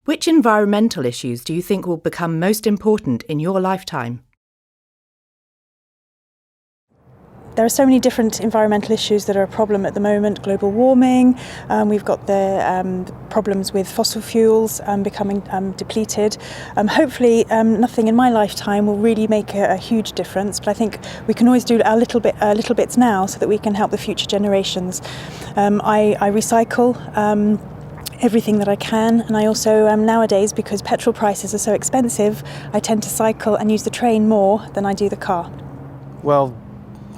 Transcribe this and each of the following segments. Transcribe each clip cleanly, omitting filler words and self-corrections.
Which environmental issues do you think will become most important in your lifetime? There are so many different environmental issues that are a problem at the moment. Global warming, we've got the problems with fossil fuels becoming depleted. Hopefully nothing in my lifetime will really make a huge difference, but I think we can always do little bits now so that we can help the future generations. I recycle everything that I can, and I also nowadays, because petrol prices are so expensive, I tend to cycle and use the train more than I do the car. Well,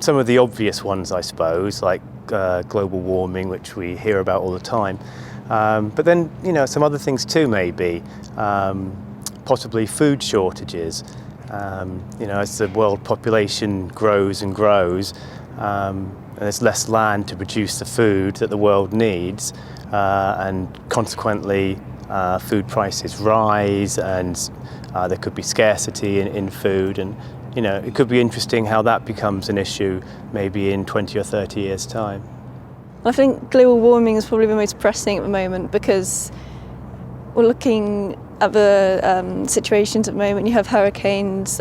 some of the obvious ones, I suppose, like global warming, which we hear about all the time. But then, some other things too, maybe. Possibly food shortages. As the world population grows and grows, and there's less land to produce the food that the world needs, and consequently food prices rise, and there could be scarcity in food, and it could be interesting how that becomes an issue maybe in 20 or 30 years' time. I think global warming is probably the most pressing at the moment, because we're looking at the situations at the moment. You have hurricanes,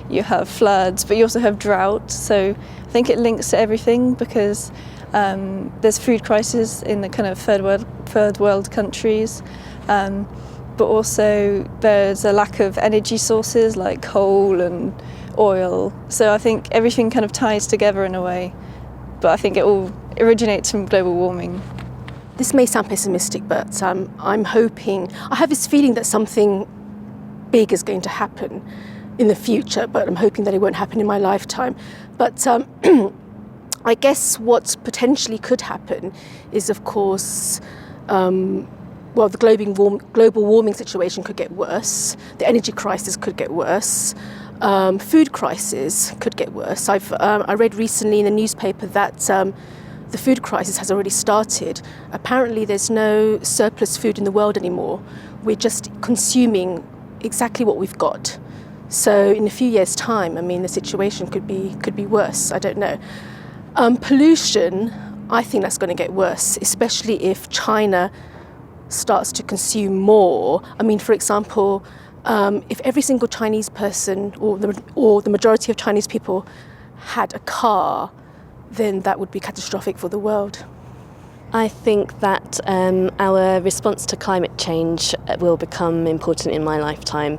you have floods, but you also have drought. So I think it links to everything, because there's food crisis in the kind of third world countries, but also there's a lack of energy sources like coal and oil. So I think everything kind of ties together in a way, but I think it all originates from global warming. This may sound pessimistic, but I'm hoping, I have this feeling that something big is going to happen in the future, but I'm hoping that it won't happen in my lifetime. But I guess what potentially could happen is, of course, the global warming situation could get worse, the energy crisis could get worse, food crisis could get worse. I read recently in the newspaper that the food crisis has already started. Apparently there's no surplus food in the world anymore. We're just consuming exactly what we've got. So in a few years' time, the situation could be worse. I don't know. Pollution, I think that's going to get worse, especially if China starts to consume more. For example, if every single Chinese person or the majority of Chinese people had a car, then that would be catastrophic for the world. I think that our response to climate change will become important in my lifetime,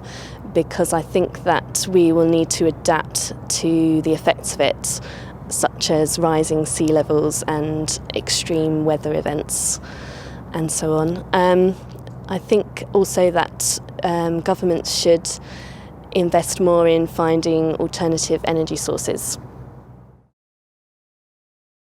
because I think that we will need to adapt to the effects of it, such as rising sea levels and extreme weather events and so on. I think also that governments should invest more in finding alternative energy sources.